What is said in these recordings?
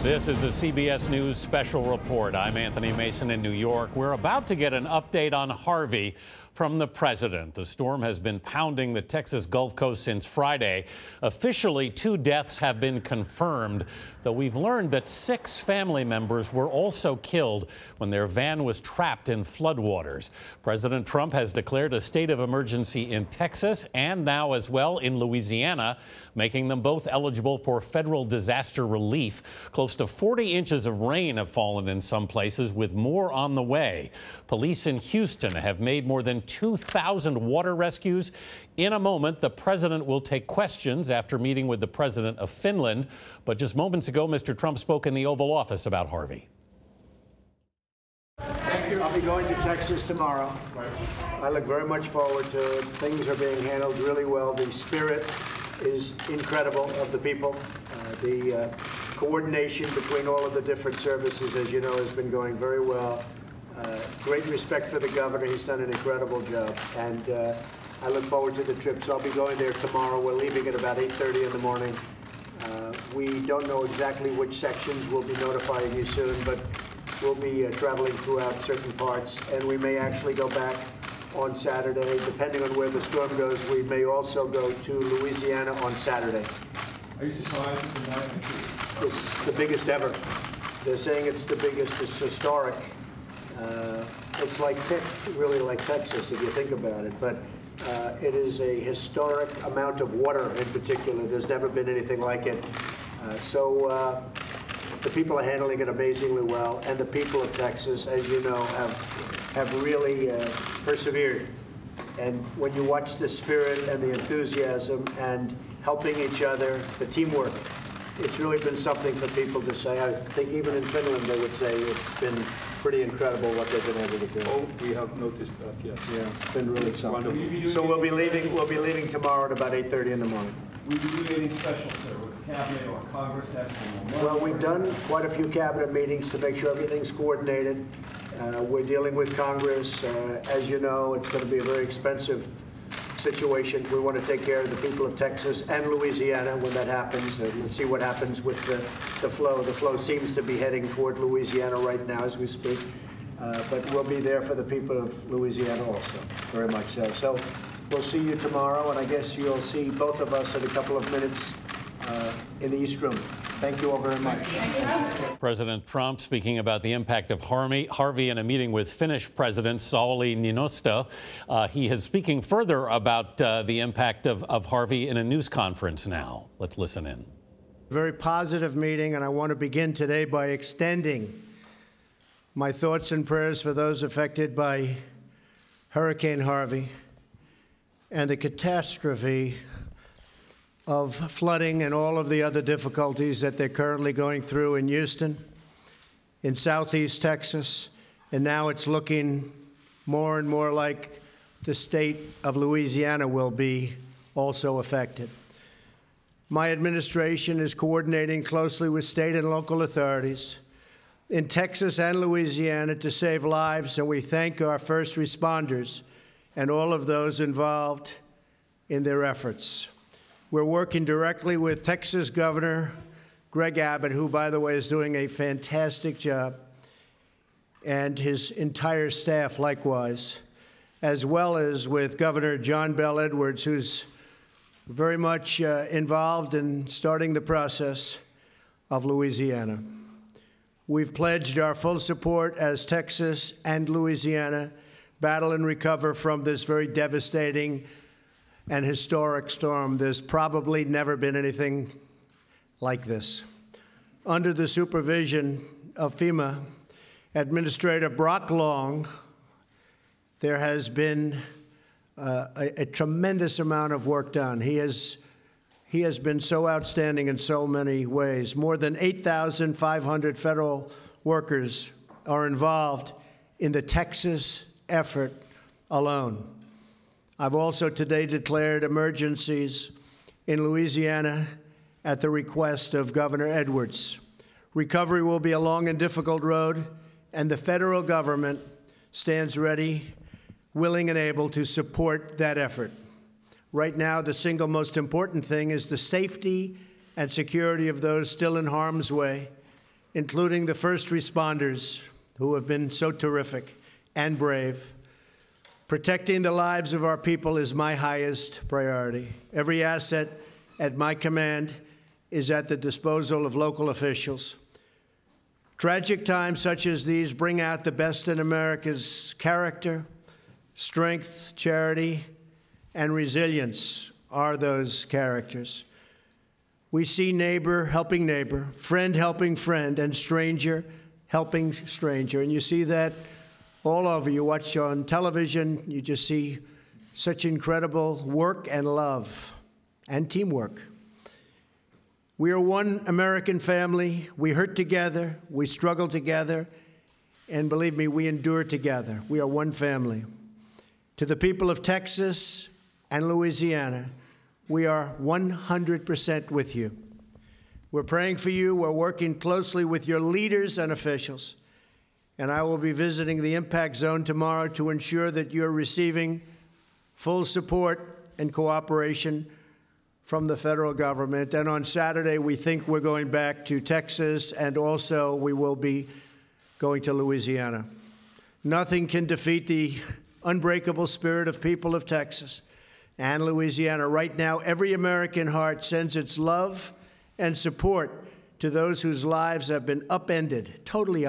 This is a CBS News Special Report. I'm Anthony Mason in New York. We're about to get an update on Harvey from the president. The storm has been pounding the Texas Gulf Coast since Friday. Officially, 2 deaths have been confirmed, though we've learned that 6 family members were also killed when their van was trapped in floodwaters. President Trump has declared a state of emergency in Texas and now as well in Louisiana, making them both eligible for federal disaster relief. Close to 40 inches of rain have fallen in some places, with more on the way. Police in Houston have made more than 2,000 water rescues. In a moment, the president will take questions after meeting with the president of Finland. But just moments ago, Mr. Trump spoke in the Oval Office about Harvey. Thank you. I'll be going to Texas tomorrow. I look very much forward to it. Things are being handled really well. The spirit is incredible of the people. The coordination between all of the different services, as you know, has been going very well. Great respect for the governor. He's done an incredible job. And I look forward to the trip. So I'll be going there tomorrow. We're leaving at about 8:30 in the morning. We don't know exactly which sections. We'll be notifying you soon, but we'll be traveling throughout certain parts. And we may actually go back on Saturday. Depending on where the storm goes, we may also go to Louisiana on Saturday. Are you surprised at the magnitude? It's the biggest ever. They're saying it's the biggest. It's historic. It's really like Texas, if you think about it. But it is a historic amount of water in particular. There's never been anything like it. So the people are handling it amazingly well. And the people of Texas, as you know, have really persevered. And when you watch the spirit and the enthusiasm and helping each other, the teamwork, it's really been something for people to say. I think even in Finland they would say it's been pretty incredible what they've been able to do. Oh, we have noticed that, yes. Yeah, it's been really something. So we'll be leaving tomorrow at about 8:30 in the morning. Will you do anything special, sir, with the cabinet or Congress? Well, we've done quite a few cabinet meetings to make sure everything's coordinated. We're dealing with Congress. As you know, it's going to be a very expensive situation. We want to take care of the people of Texas and Louisiana when that happens, and we'll see what happens with the flow. The flow seems to be heading toward Louisiana right now as we speak, but we'll be there for the people of Louisiana also, very much so. So we'll see you tomorrow, and I guess you'll see both of us in a couple of minutes in the East Room. Thank you all very much. President Trump speaking about the impact of Harvey in a meeting with Finnish President Sauli Niinisto. He is speaking further about the impact of Harvey in a news conference now. Let's listen in. Very positive meeting, and I want to begin today by extending my thoughts and prayers for those affected by Hurricane Harvey and the catastrophe of flooding and all of the other difficulties that they're currently going through in Houston, in southeast Texas, and now it's looking more and more like the state of Louisiana will be also affected. My administration is coordinating closely with state and local authorities in Texas and Louisiana to save lives, and we thank our first responders and all of those involved in their efforts. We're working directly with Texas Governor Greg Abbott, who, by the way, is doing a fantastic job, and his entire staff likewise, as well as with Governor John Bel Edwards, who's very much involved in starting the process of Louisiana. We've pledged our full support as Texas and Louisiana battle and recover from this very devastating and historic storm. There's probably never been anything like this. Under the supervision of FEMA Administrator Brock Long, there has been a tremendous amount of work done. He has been so outstanding in so many ways. More than 8,500 federal workers are involved in the Texas effort alone. I've also today declared emergencies in Louisiana at the request of Governor Edwards. Recovery will be a long and difficult road, and the federal government stands ready, willing and able to support that effort. Right now, the single most important thing is the safety and security of those still in harm's way including the first responders who have been so terrific and brave. Protecting the lives of our people is my highest priority. Every asset at my command is at the disposal of local officials. Tragic times such as these bring out the best in America's character, strength, charity, and resilience are those characters. We see neighbor helping neighbor, friend helping friend, and stranger helping stranger. And you see that all over. You watch on television, you just see such incredible work and love and teamwork. We are one American family. We hurt together, we struggle together, and believe me, we endure together. We are one family. To the people of Texas and Louisiana, we are 100% with you. We're praying for you. We're working closely with your leaders and officials. And I will be visiting the impact zone tomorrow to ensure that you're receiving full support and cooperation from the federal government. And on Saturday, we think we're going back to Texas, and also we will be going to Louisiana. Nothing can defeat the unbreakable spirit of people of Texas and Louisiana. Right now, every American heart sends its love and support to those whose lives have been upended, totally,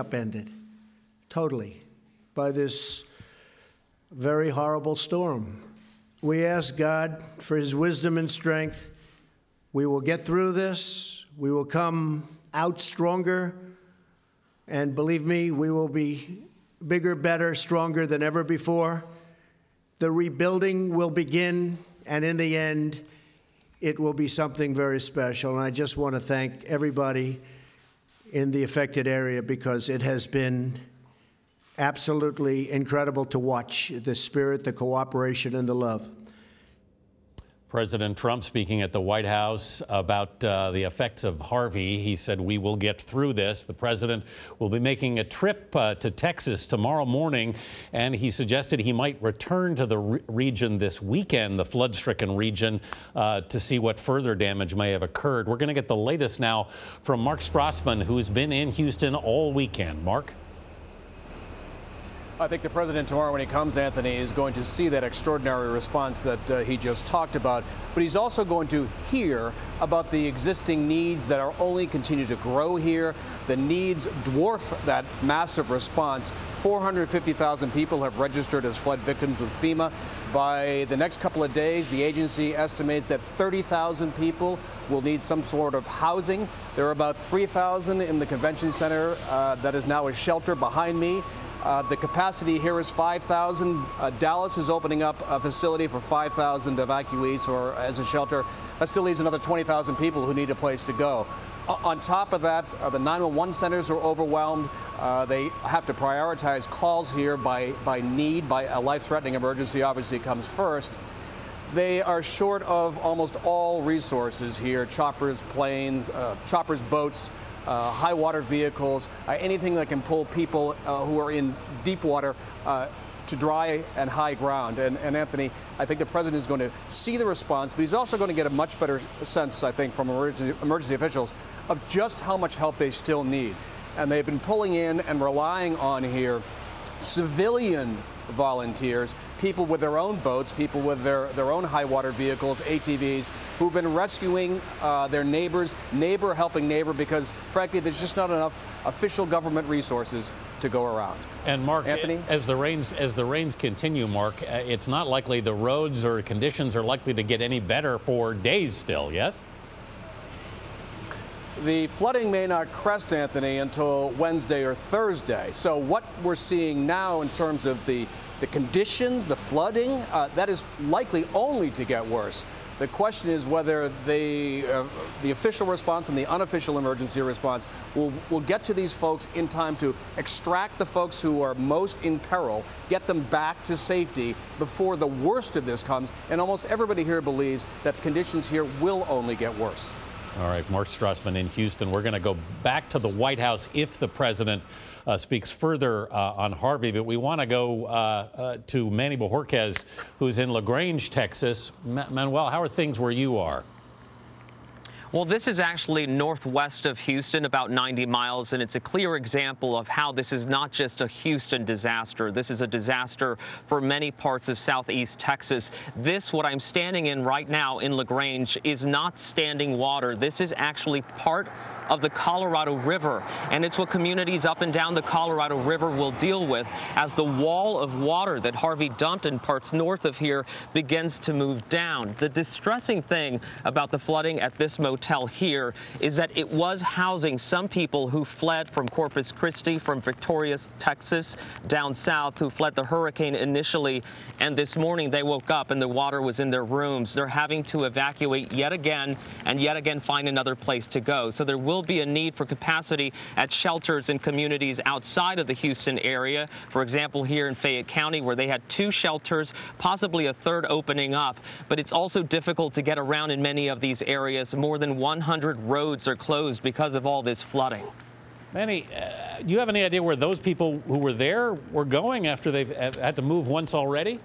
by this very horrible storm. We ask God for his wisdom and strength. We will get through this. We will come out stronger. And believe me, we will be bigger, better, stronger than ever before. The rebuilding will begin, and in the end, it will be something very special. And I just want to thank everybody in the affected area, because it has been absolutely incredible to watch the spirit, the cooperation, and the love. President Trump speaking at the White House about the effects of Harvey. He said, "We will get through this." The president will be making a trip to Texas tomorrow morning, and he suggested he might return to the region this weekend, the flood-stricken region, to see what further damage may have occurred. We're going to get the latest now from Mark Strassmann, who's been in Houston all weekend. Mark? I think the president tomorrow, when he comes, Anthony, is going to see that extraordinary response that he just talked about. But he's also going to hear about the existing needs that are only continue to grow here. The needs dwarf that massive response. 450,000 people have registered as flood victims with FEMA. By the next couple of days, the agency estimates that 30,000 people will need some sort of housing. There are about 3,000 in the convention center that is now a shelter behind me. The capacity here is 5,000. Dallas is opening up a facility for 5,000 evacuees or as a shelter. That still leaves another 20,000 people who need a place to go. On top of that, the 911 centers are overwhelmed. They have to prioritize calls here by need, by a life-threatening emergency obviously comes first. They are short of almost all resources here: choppers, planes, choppers, boats, high water vehicles, anything that can pull people who are in deep water to dry and high ground. And Anthony, I think the president is going to see the response, but he's also going to get a much better sense, I think, from emergency officials of just how much help they still need. And they've been pulling in and relying on here civilian volunteers, people with their own boats, people with their own high water vehicles, ATVs, who've been rescuing their neighbors, neighbor helping neighbor, because frankly there's just not enough official government resources to go around. And Mark, Anthony? as the rains continue, Mark, it's not likely the roads or conditions are likely to get any better for days still, yes? The flooding may not crest, Anthony, until Wednesday or Thursday. So what we're seeing now in terms of the conditions, the flooding, that is likely only to get worse. The question is whether the official response and the unofficial emergency response will get to these folks in time to extract the folks who are most in peril, get them back to safety before the worst of this comes. And almost everybody here believes that the conditions here will only get worse. All right, Mark Strassmann in Houston. We're going to go back to the White House if the president speaks further on Harvey, but we want to go to Manny Bojorquez, who's in LaGrange, Texas. Manuel, how are things where you are? Well, this is actually northwest of Houston, about 90 miles, and it's a clear example of how this is not just a Houston disaster. This is a disaster for many parts of southeast Texas. What I'm standing in right now in LaGrange, is not standing water. This is actually part of the Colorado River, and it's what communities up and down the Colorado River will deal with as the wall of water that Harvey dumped in parts north of here begins to move down. The distressing thing about the flooding at this motel here is that it was housing some people who fled from Corpus Christi, from Victoria, Texas, down south, who fled the hurricane initially, and this morning they woke up and the water was in their rooms. They're having to evacuate yet again and yet again find another place to go. So there will be a need for capacity at shelters in communities outside of the Houston area. For example, here in Fayette County, where they had 2 shelters, possibly a third opening up. But it's also difficult to get around in many of these areas. More than 100 roads are closed because of all this flooding. Manny, do you have any idea where those people who were there were going after they've had to move once already?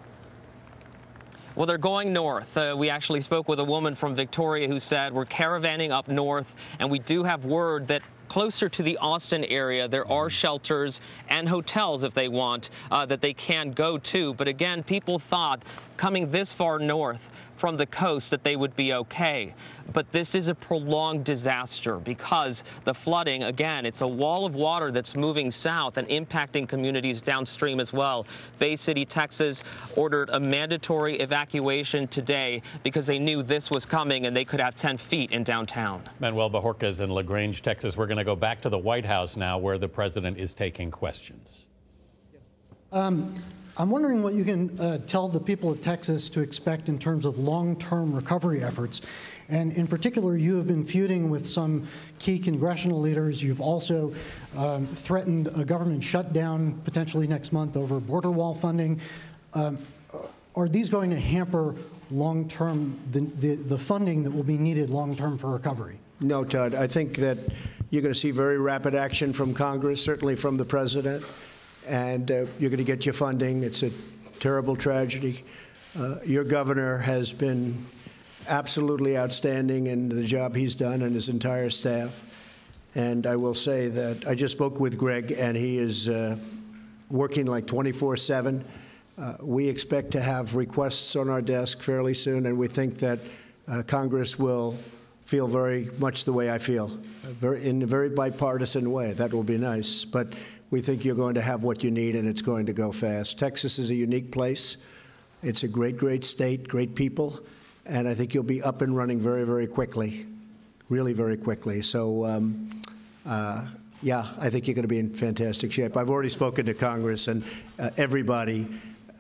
Well, they're going north. We actually spoke with a woman from Victoria who said we're caravanning up north, and we do have word that closer to the Austin area, there are shelters and hotels, if they want, that they can go to. But again, people thought coming this far north from the coast that they would be okay. But this is a prolonged disaster because the flooding, again, it's a wall of water that's moving south and impacting communities downstream as well. Bay City, Texas ordered a mandatory evacuation today because they knew this was coming and they could have 10 feet in downtown. Manuel Bajorquez in LaGrange, Texas. We're going to go back to the White House now, where the president is taking questions. I'm wondering what you can tell the people of Texas to expect in terms of long-term recovery efforts. And in particular, you have been feuding with some key congressional leaders. You've also threatened a government shutdown potentially next month over border wall funding. Are these going to hamper long-term the funding that will be needed long-term for recovery? No, Todd. I think that you're going to see very rapid action from Congress, certainly from the president. And you're going to get your funding. It's a terrible tragedy. Your governor has been absolutely outstanding in the job he's done and his entire staff. And I will say that I just spoke with Greg, and he is working like 24/7. We expect to have requests on our desk fairly soon, and we think that Congress will feel very much the way I feel, in a very bipartisan way. That will be nice. But we think you're going to have what you need, and it's going to go fast. Texas is a unique place. It's a great, great state, great people, and I think you'll be up and running very, very quickly, really very quickly. So, yeah, I think you're going to be in fantastic shape. I've already spoken to Congress, and everybody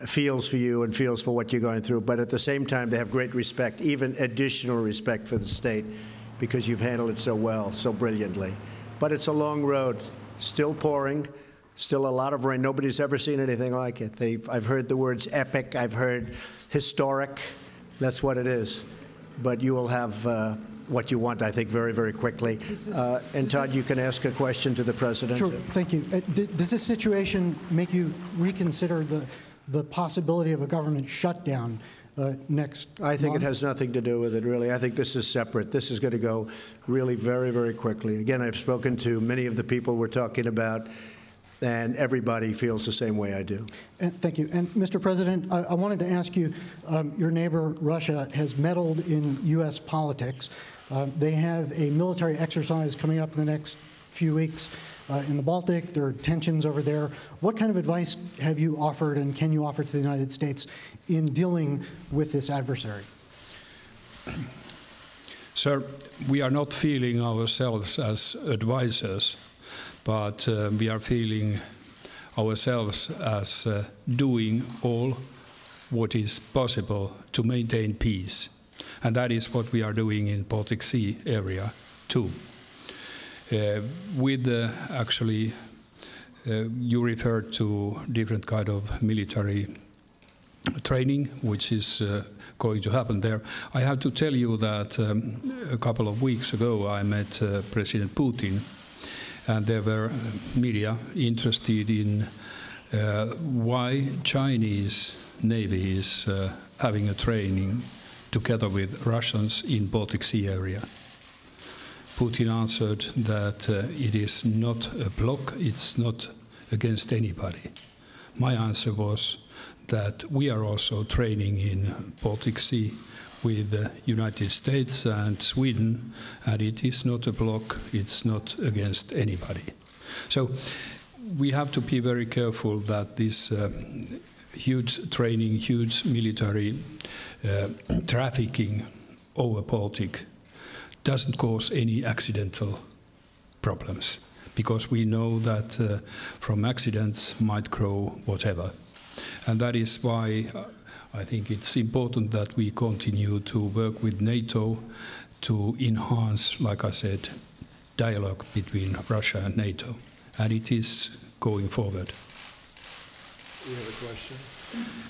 feels for you and feels for what you're going through. But at the same time, they have great respect, even additional respect for the state, because you've handled it so well, so brilliantly. But it's a long road. Still pouring, still a lot of rain. Nobody's ever seen anything like it. I've heard the words epic. I've heard historic. That's what it is. But you will have what you want, I think, very, very quickly. And Todd, you can ask a question to the president. Sure. Thank you. Does this situation make you reconsider the possibility of a government shutdown next I think month? it has nothing to do with it, really. I think this is separate. This is going to go really very, very quickly. Again, I've spoken to many of the people we're talking about, and everybody feels the same way I do. Thank you. And Mr. President, I wanted to ask you, your neighbor Russia has meddled in U.S. politics. They have a military exercise coming up in the next few weeks in the Baltic. There are tensions over there. What kind of advice have you offered and can you offer to the United States in dealing with this adversary? Sir, we are not feeling ourselves as advisors, but we are feeling ourselves as doing all what is possible to maintain peace. And that is what we are doing in Baltic Sea area too. Actually, you referred to different kind of military training, which is going to happen there. I have to tell you that a couple of weeks ago I met President Putin, and there were media interested in why Chinese Navy is having a training together with Russians in Baltic Sea area. Putin answered that it is not a bloc, it's not against anybody. My answer was that we are also training in Baltic Sea with the United States and Sweden, and it is not a bloc, it's not against anybody. So we have to be very careful that this huge training, huge military trafficking over Baltic doesn't cause any accidental problems, because we know that from accidents might grow whatever. And that is why I think it's important that we continue to work with NATO to enhance, like I said, dialogue between Russia and NATO. And it is going forward. You have a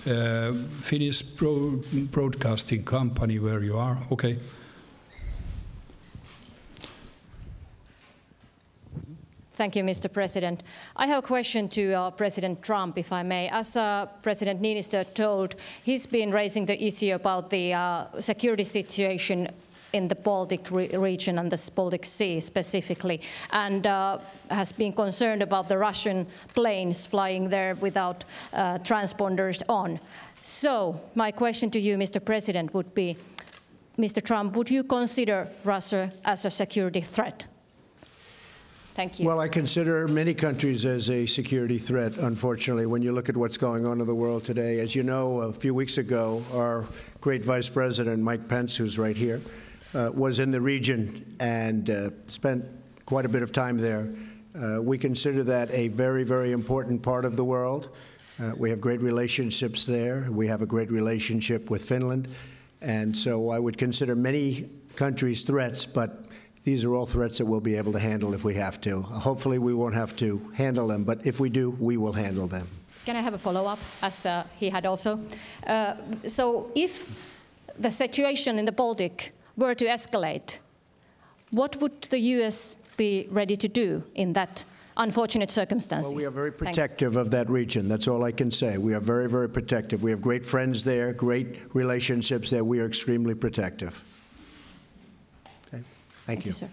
question? Finnish broadcasting company, where you are, okay. Thank you, Mr. President. I have a question to President Trump, if I may. As President Niinistö told, he's been raising the issue about the security situation in the Baltic region and the Baltic Sea specifically, and has been concerned about the Russian planes flying there without transponders on. So my question to you, Mr. President, would be, Mr. Trump, would you consider Russia as a security threat? Thank you. Well, I consider many countries as a security threat, unfortunately, when you look at what's going on in the world today. As you know, a few weeks ago, our great Vice President, Mike Pence, who's right here, was in the region and spent quite a bit of time there. We consider that a very, very important part of the world. We have great relationships there. We have a great relationship with Finland. And so I would consider many countries threats, but these are all threats that we'll be able to handle if we have to. Hopefully we won't have to handle them, but if we do, we will handle them. Can I have a follow-up, as he had also? So if the situation in the Baltic were to escalate, what would the US be ready to do in that unfortunate circumstances? Well, we are very protective of that region. That's all I can say. We are very, very protective. We have great friends there, great relationships there. We are extremely protective. Okay. Thank you. Sir.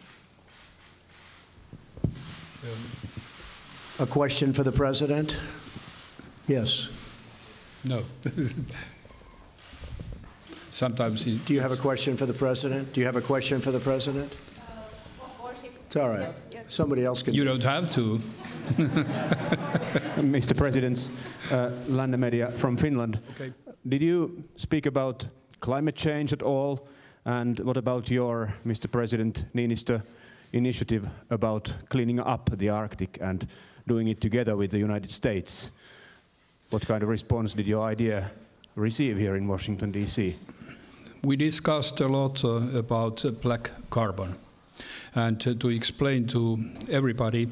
A question for the President? Yes. No. Sometimes do you have a question for the President? Do you have a question for the President? Of course. It's all right. Yes. Somebody else can. You don't have to. Mr. President, Lanne Media from Finland. Okay. Did you speak about climate change at all? And what about your, Mr. President Niinistö, initiative about cleaning up the Arctic and doing it together with the United States? What kind of response did your idea receive here in Washington, D.C.? We discussed a lot about black carbon. And to explain to everybody,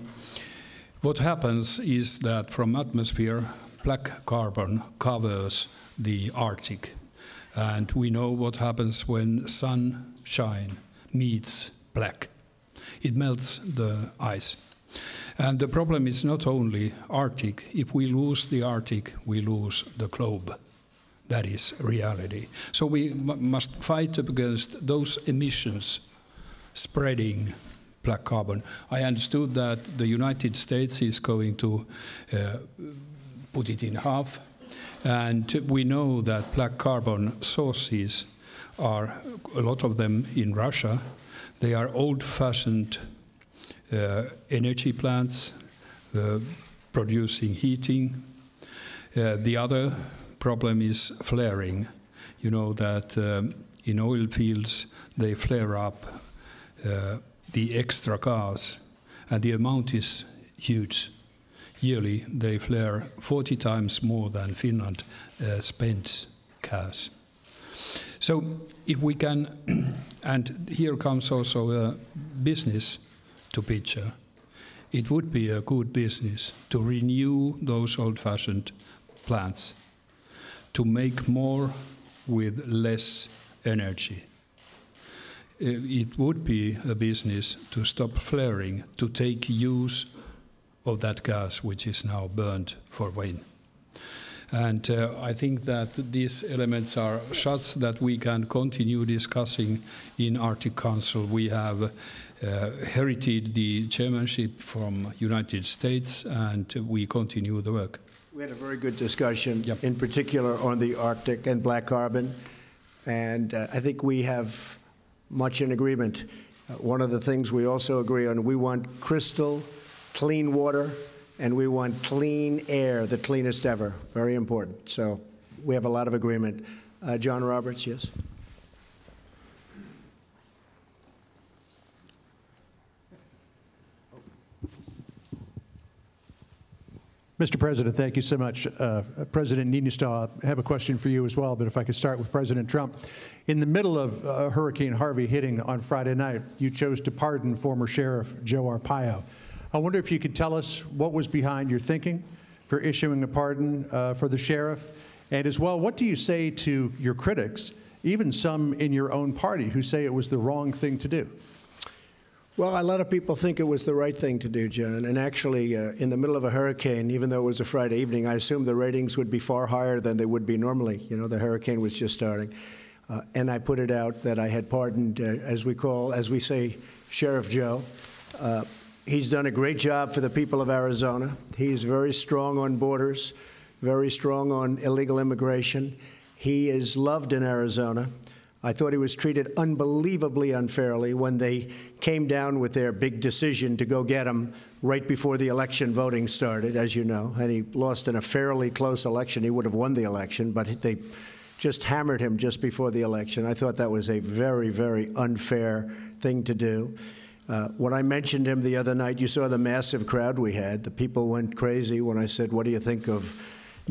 what happens is that from atmosphere, black carbon covers the Arctic. And we know what happens when sunshine meets black. It melts the ice. And the problem is not only Arctic. If we lose the Arctic, we lose the globe. That is reality. So we must fight against those emissions spreading black carbon. I understood that the United States is going to put it in half. And we know that black carbon sources are, a lot of them in Russia. They are old-fashioned energy plants producing heating. The other problem is flaring. You know that in oil fields they flare up the extra gas, and the amount is huge. Yearly they flare 40 times more than Finland spends gas. So if we can, and here comes also a business to picture, it would be a good business to renew those old-fashioned plants, to make more with less energy. It would be a business to stop flaring, to take use of that gas which is now burned for wind. And I think that these elements are such that we can continue discussing in Arctic Council. We have inherited the chairmanship from United States, and we continue the work. We had a very good discussion, Yep. in particular on the Arctic and black carbon, and I think we have much in agreement. One of the things we also agree on, we want crystal clean water, and we want clean air, the cleanest ever. Very important. So we have a lot of agreement. John Roberts, yes? Mr. President, thank you so much. President Niinistö, I have a question for you as well, but if I could start with President Trump. In the middle of Hurricane Harvey hitting on Friday night, you chose to pardon former Sheriff Joe Arpaio. I wonder if you could tell us what was behind your thinking for issuing a pardon for the sheriff, and as well, what do you say to your critics, even some in your own party, who say it was the wrong thing to do? Well, a lot of people think it was the right thing to do, John. And actually, in the middle of a hurricane, even though it was a Friday evening, I assumed the ratings would be far higher than they would be normally. You know, the hurricane was just starting. And I put it out that I had pardoned, as we say, Sheriff Joe. He's done a great job for the people of Arizona. He's very strong on borders, very strong on illegal immigration. He is loved in Arizona. I thought he was treated unbelievably unfairly when they came down with their big decision to go get him right before the election voting started, as you know, and he lost in a fairly close election. He would have won the election, but they just hammered him just before the election. I thought that was a very, very unfair thing to do. When I mentioned him the other night, you saw the massive crowd we had. The people went crazy when I said, what do you think of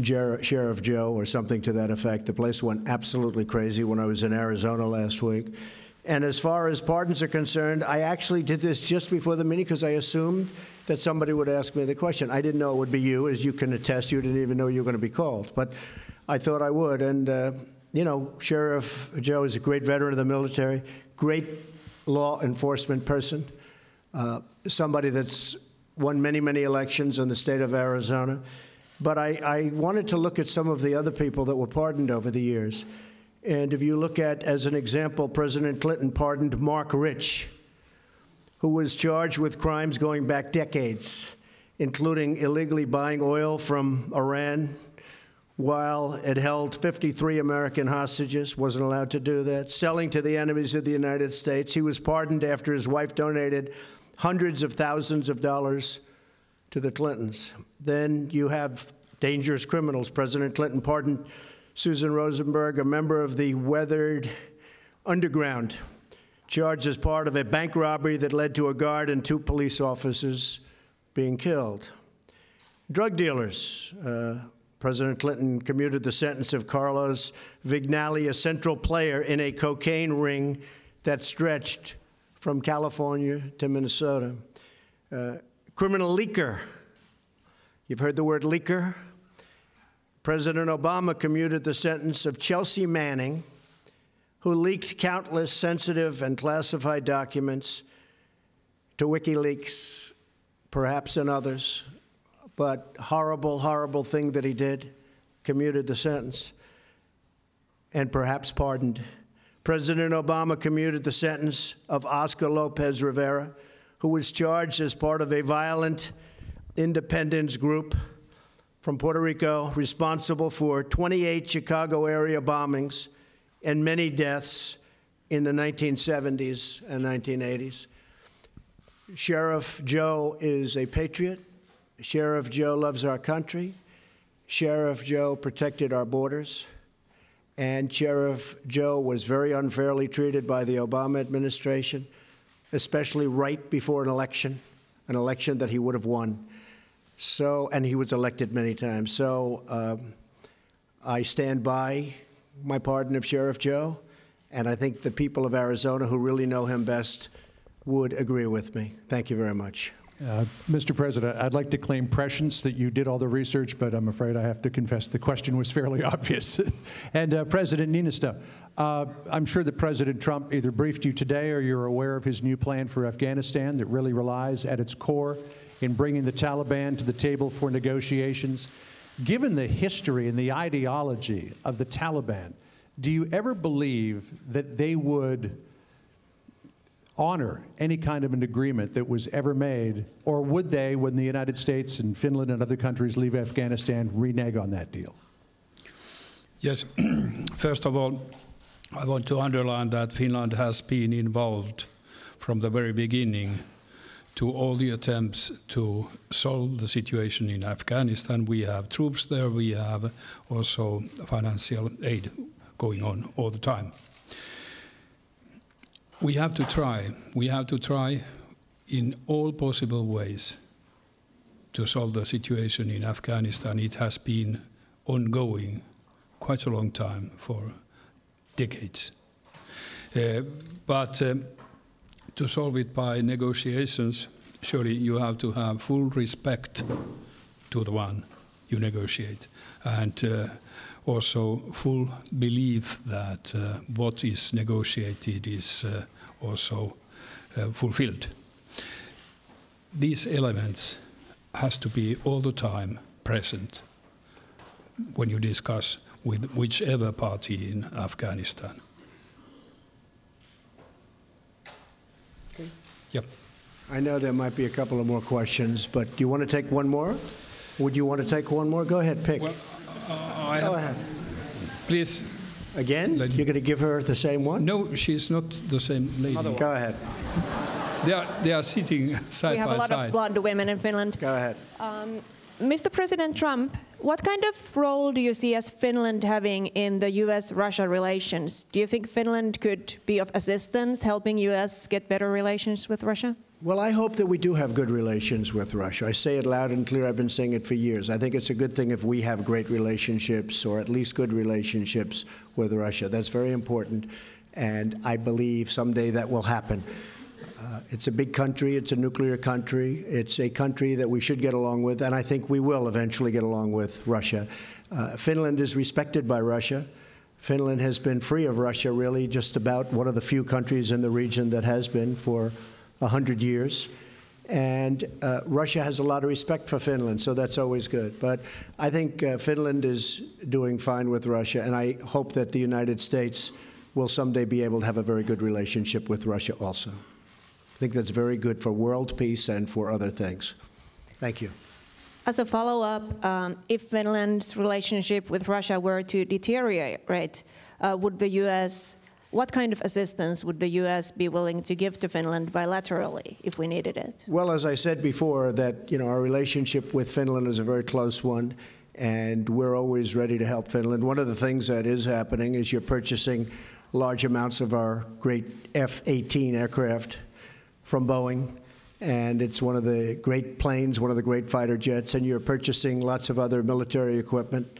Sheriff Joe, or something to that effect. The place went absolutely crazy when I was in Arizona last week. And as far as pardons are concerned, I actually did this just before the meeting because I assumed that somebody would ask me the question. I didn't know it would be you, as you can attest. You didn't even know you were going to be called. But I thought I would. And, you know, Sheriff Joe is a great veteran of the military, great law enforcement person, somebody that's won many, many elections in the state of Arizona. But I wanted to look at some of the other people that were pardoned over the years. And if you look at, as an example, President Clinton pardoned Mark Rich, who was charged with crimes going back decades, including illegally buying oil from Iran while it held 53 American hostages, wasn't allowed to do that, selling to the enemies of the United States. He was pardoned after his wife donated hundreds of thousands of dollars to the Clintons. Then you have dangerous criminals. President Clinton pardoned Susan Rosenberg, a member of the weathered underground, charged as part of a bank robbery that led to a guard and 2 police officers being killed. Drug dealers. President Clinton commuted the sentence of Carlos Vignali, a central player in a cocaine ring that stretched from California to Minnesota. Criminal leaker. You've heard the word leaker. President Obama commuted the sentence of Chelsea Manning, who leaked countless sensitive and classified documents to WikiLeaks, perhaps and others, but horrible, horrible thing that he did, commuted the sentence, and perhaps pardoned. President Obama commuted the sentence of Oscar Lopez Rivera, who was charged as part of a violent independence group from Puerto Rico responsible for 28 Chicago area bombings and many deaths in the 1970s and 1980s. Sheriff Joe is a patriot. Sheriff Joe loves our country. Sheriff Joe protected our borders. And Sheriff Joe was very unfairly treated by the Obama administration, especially right before an election that he would have won. So, and he was elected many times. So I stand by my pardon of Sheriff Joe, and I think the people of Arizona who really know him best would agree with me. Thank you very much. Mr. President, I'd like to claim prescience that you did all the research, but I'm afraid I have to confess the question was fairly obvious. And President Niinistö, I'm sure that President Trump either briefed you today or you're aware of his new plan for Afghanistan that really relies at its core in bringing the Taliban to the table for negotiations. Given the history and the ideology of the Taliban, do you ever believe that they would honor any kind of an agreement that was ever made, or would they, when the United States and Finland and other countries leave Afghanistan, renege on that deal? Yes. First of all, I want to underline that Finland has been involved from the very beginning to all the attempts to solve the situation in Afghanistan. We have troops there, we have also financial aid going on all the time. We have to try in all possible ways to solve the situation in Afghanistan. It has been ongoing quite a long time, for decades. But to solve it by negotiations, surely you have to have full respect to the one you negotiate, and also full belief that what is negotiated is also fulfilled. These elements has to be all the time present when you discuss with whichever party in Afghanistan. Okay. Yep. I know there might be a couple of more questions, but do you want to take one more? Would you want to take one more? Go ahead, pick. Well, Go ahead. Please. Again? You're going to give her the same one? No, she's not the same lady. Go ahead. They are sitting side by side. We have a lot of blonde women in Finland. Go ahead. Mr. President Trump, what kind of role do you see as Finland having in the U.S.-Russia relations? Do you think Finland could be of assistance, helping U.S. get better relations with Russia? Well, I hope that we do have good relations with Russia. I say it loud and clear. I've been saying it for years. I think it's a good thing if we have great relationships, or at least good relationships with Russia. That's very important, and I believe someday that will happen. It's a big country. It's a nuclear country. It's a country that we should get along with, and I think we will eventually get along with Russia. Finland is respected by Russia. Finland has been free of Russia, really, just about one of the few countries in the region that has been for 100 years. And Russia has a lot of respect for Finland, so that's always good. But I think Finland is doing fine with Russia, and I hope that the United States will someday be able to have a very good relationship with Russia also. I think that's very good for world peace and for other things. Thank you. As a follow-up, if Finland's relationship with Russia were to deteriorate, would the U.S. What kind of assistance would the U.S. be willing to give to Finland bilaterally if we needed it? Well, as I said before, that our relationship with Finland is a very close one, and we're always ready to help Finland. One of the things that is happening is you're purchasing large amounts of our great F-18 aircraft from Boeing, and it's one of the great planes, one of the great fighter jets, and you're purchasing lots of other military equipment.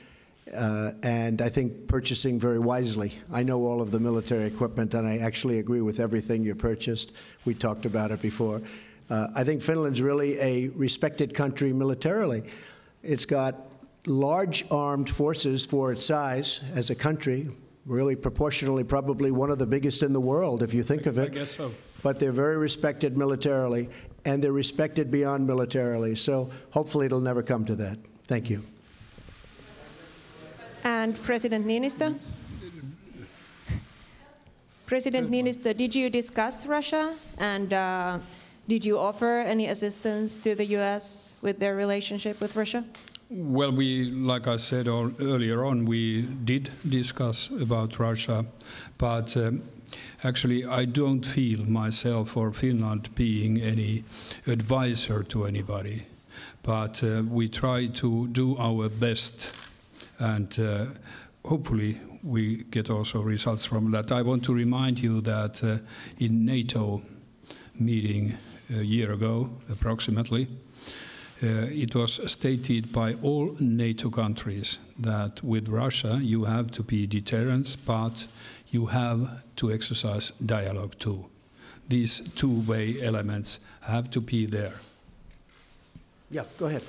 And I think purchasing very wisely. I know all of the military equipment, and I actually agree with everything you purchased. We talked about it before. I think Finland's really a respected country militarily. It's got large armed forces for its size as a country, really proportionally probably one of the biggest in the world, if you think of it. I guess so. But they're very respected militarily, and they're respected beyond militarily. So hopefully it'll never come to that. Thank you. And President Niinistö? President Niinistö, did you discuss Russia, and did you offer any assistance to the U.S. with their relationship with Russia? Well, like I said earlier on, we did discuss about Russia, but actually I don't feel myself or Finland being any advisor to anybody, but we try to do our best. And hopefully we get also results from that. I want to remind you that in NATO meeting a year ago, approximately, it was stated by all NATO countries that with Russia you have to be deterrents, but you have to exercise dialogue too. These two-way elements have to be there. Yeah, go ahead.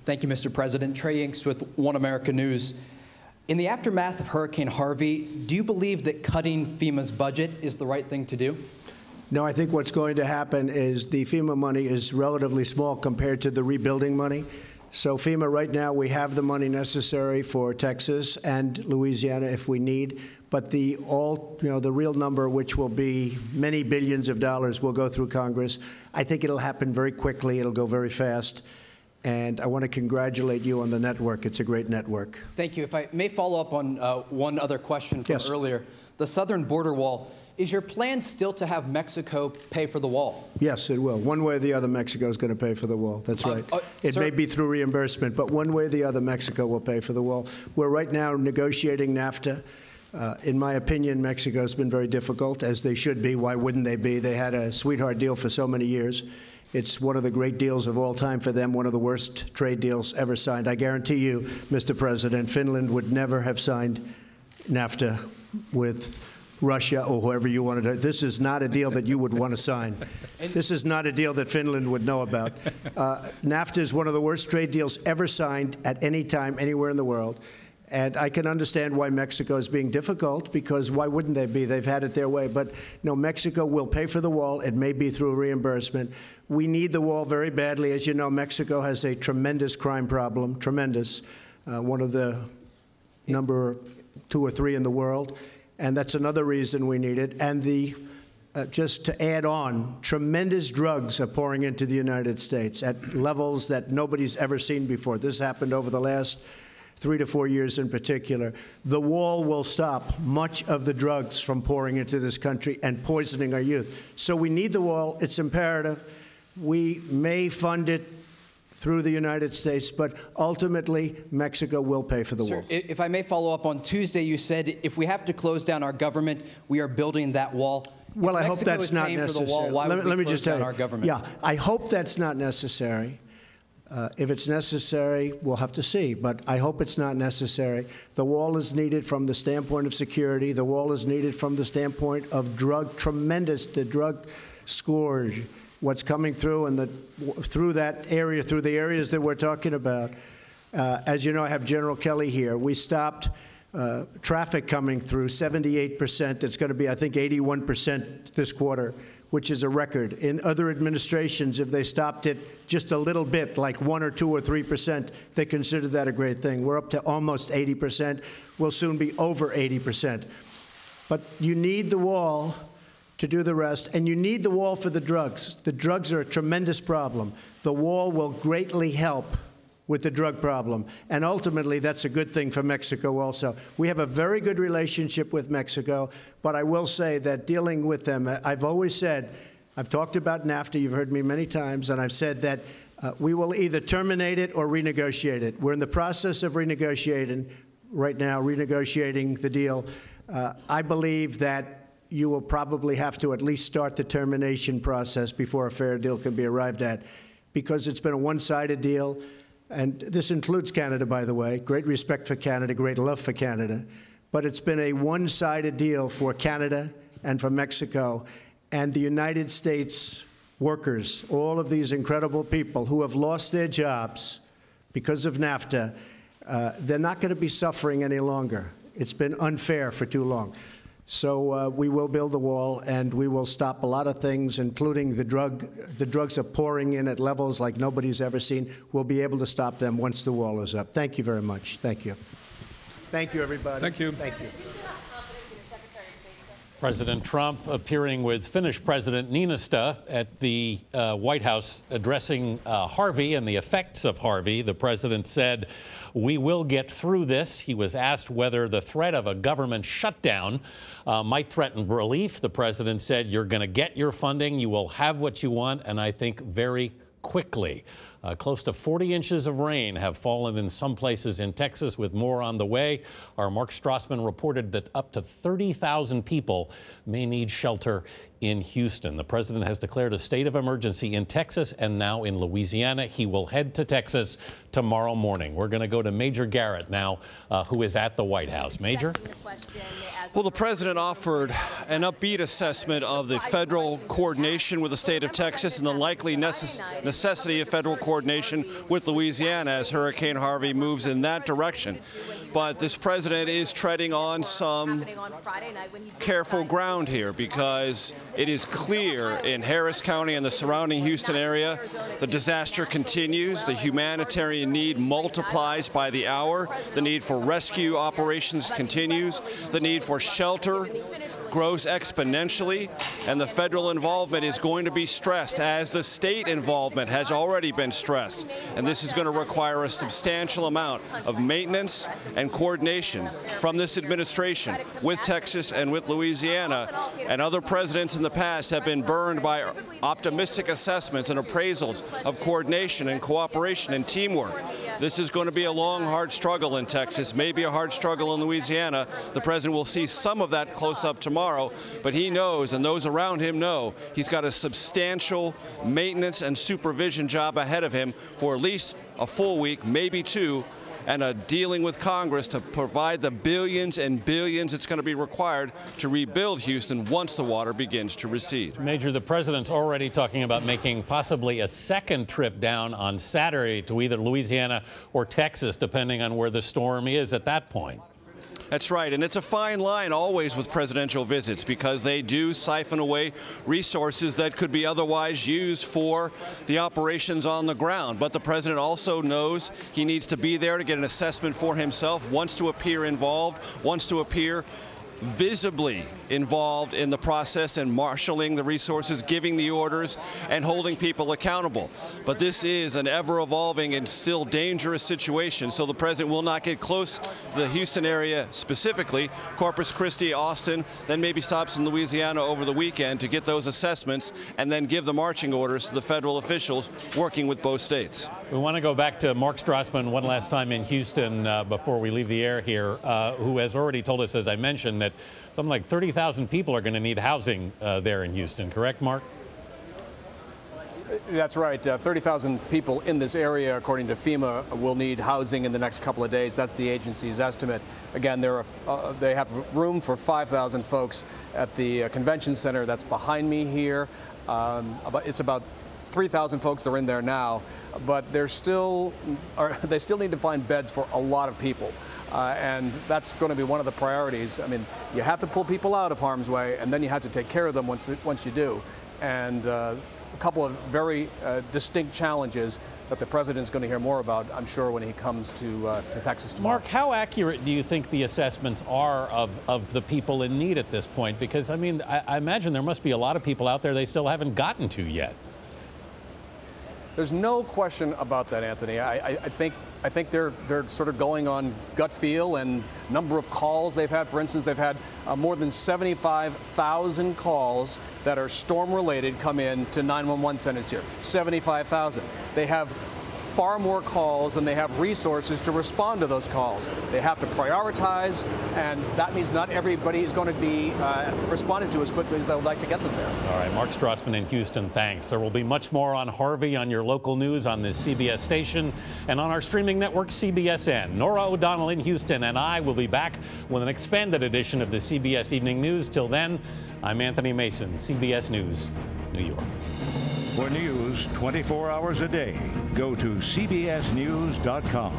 Thank you, Mr. President. Trey Inks with One America News. In the aftermath of Hurricane Harvey, do you believe that cutting FEMA's budget is the right thing to do? No, I think what's going to happen is the FEMA money is relatively small compared to the rebuilding money. So FEMA, right now, we have the money necessary for Texas and Louisiana if we need, but the real number, which will be many billions of dollars, will go through Congress. I think it'll happen very quickly. It'll go very fast. And I want to congratulate you on the network. It's a great network. Thank you. If I may follow up on one other question from earlier. The southern border wall, is your plan still to have Mexico pay for the wall? Yes, it will. One way or the other, Mexico is going to pay for the wall. That's right. It may be through reimbursement, but one way or the other, Mexico will pay for the wall. We're right now negotiating NAFTA. In my opinion, Mexico's been very difficult, as they should be. Why wouldn't they be? They had a sweetheart deal for so many years. It's one of the great deals of all time for them, one of the worst trade deals ever signed. I guarantee you, Mr. President, Finland would never have signed NAFTA with Russia or whoever you wanted to. This is not a deal that you would want to sign. This is not a deal that Finland would know about. NAFTA is one of the worst trade deals ever signed at any time, anywhere in the world. And I can understand why Mexico is being difficult, because why wouldn't they be? They've had it their way. But no, Mexico will pay for the wall. It may be through reimbursement. We need the wall very badly. As you know, Mexico has a tremendous crime problem, tremendous, one of the number 2 or 3 in the world. And that's another reason we need it. And just to add on, tremendous drugs are pouring into the United States at levels that nobody's ever seen before. This happened over the last 3 to 4 years in particular. The wall will stop much of the drugs from pouring into this country and poisoning our youth. So we need the wall. It's imperative. We may fund it through the United States, but ultimately, Mexico will pay for the wall. If I may follow up, on Tuesday you said if we have to close down our government, we are building that wall. Well, I hope that's not necessary. Let me just tell you. Yeah, I hope that's not necessary. If it's necessary, we'll have to see, but I hope it's not necessary. The wall is needed from the standpoint of security. The wall is needed from the standpoint of the drug scourge, what's coming through and through that area, through the areas that we're talking about. As you know, I have General Kelly here. We stopped traffic coming through 78%. It's going to be, I think, 81% this quarter, which is a record. In other administrations, if they stopped it just a little bit, like 1 or 2 or 3%, they considered that a great thing. We're up to almost 80%. We'll soon be over 80%. But you need the wall to do the rest, and you need the wall for the drugs. The drugs are a tremendous problem. The wall will greatly help with the drug problem, and ultimately that's a good thing for Mexico also. We have a very good relationship with Mexico, but I will say that dealing with them, I've always said, I've talked about NAFTA, you've heard me many times, and I've said that we will either terminate it or renegotiate it. We're in the process of renegotiating right now, renegotiating the deal. I believe that you will probably have to at least start the termination process before a fair deal can be arrived at, because it's been a one-sided deal. And this includes Canada, by the way. Great respect for Canada, great love for Canada. But it's been a one-sided deal for Canada and for Mexico. And the United States workers, all of these incredible people who have lost their jobs because of NAFTA, they're not going to be suffering any longer. It's been unfair for too long. So we will build the wall, and we will stop a lot of things, including the drugs are pouring in at levels like nobody's ever seen. We'll be able to stop them once the wall is up. Thank you very much. Thank you. Thank you, everybody. Thank you. Thank you. President Trump appearing with Finnish President Niinistö at the White House addressing Harvey and the effects of Harvey. The president said, "We will get through this." He was asked whether the threat of a government shutdown might threaten relief. The president said, "You're going to get your funding. You will have what you want, and I think very quickly." Close to 40 inches of rain have fallen in some places in Texas, with more on the way. Our Mark Strassmann reported that up to 30,000 people may need shelter in Houston. The president has declared a state of emergency in Texas and now in Louisiana. He will head to Texas tomorrow morning. We're going to go to Major Garrett now, who is at the White House. Major? Well, the president offered an upbeat assessment of the federal coordination with the state of Texas and the likely necessity of federal coordination with Louisiana as Hurricane Harvey moves in that direction. But this president is treading on some careful ground here, because It is clear in Harris County and the surrounding Houston area, the disaster continues. The humanitarian need multiplies by the hour. The need for rescue operations continues. The need for shelter grows exponentially, and the federal involvement is going to be stressed, as the state involvement has already been stressed. And this is going to require a substantial amount of maintenance and coordination from this administration with Texas and with Louisiana. And other presidents in the past have been burned by optimistic assessments and appraisals of coordination and cooperation and teamwork. This is going to be a long, hard struggle in Texas, maybe a hard struggle in Louisiana. The president will see some of that close up tomorrow, but he knows, and those around him know, he's got a substantial maintenance and supervision job ahead of him for at least a full week, maybe two, and a dealing with Congress to provide the billions and billions it's going to be required to rebuild Houston once the water begins to recede. Major, the president's already talking about making possibly a second trip down on Saturday to either Louisiana or Texas, depending on where the storm is at that point. That's right, and it's a fine line always with presidential visits, because they do siphon away resources that could be otherwise used for the operations on the ground. But the president also knows he needs to be there to get an assessment for himself, wants to appear involved, wants to appear visibly involved in the process and marshaling the resources, giving the orders, and holding people accountable. But this is an ever-evolving and still dangerous situation, so the president will not get close to the Houston area specifically, Corpus Christi, Austin, then maybe stops in Louisiana over the weekend to get those assessments and then give the marching orders to the federal officials working with both states. We want to go back to Mark Strassmann one last time in Houston before we leave the air here, who has already told us, as I mentioned, that something like 30,000 people are going to need housing there in Houston. Correct, Mark? That's right. 30,000 people in this area, according to FEMA, will need housing in the next couple of days. That's the agency's estimate. Again, they have room for 5,000 folks at the convention center that's behind me here. It's about 3,000 folks are in there now, but they still need to find beds for a lot of people. And that's going to be one of the priorities. I mean, you have to pull people out of harm's way, and then you have to take care of them once you do. And a couple of very distinct challenges that the president's going to hear more about, I'm sure, when he comes to Texas tomorrow. Mark, how accurate do you think the assessments are of the people in need at this point? Because, I mean, I imagine there must be a lot of people out there they still haven't gotten to yet. There's no question about that, Anthony. I think they're sort of going on gut feel and number of calls they've had. For instance, they've had more than 75,000 calls that are storm-related come in to 911 centers here. 75,000. They have far more calls than they have resources to respond to those calls. They have to prioritize, and that means not everybody is going to be responded to as quickly as they would like to get them there. All right, Mark Strassmann in Houston, thanks. There will be much more on Harvey on your local news on this CBS station and on our streaming network, CBSN. Nora O'Donnell in Houston and I will be back with an expanded edition of the CBS Evening News. Till then, I'm Anthony Mason, CBS News, New York. For news 24 hours a day, go to CBSNews.com.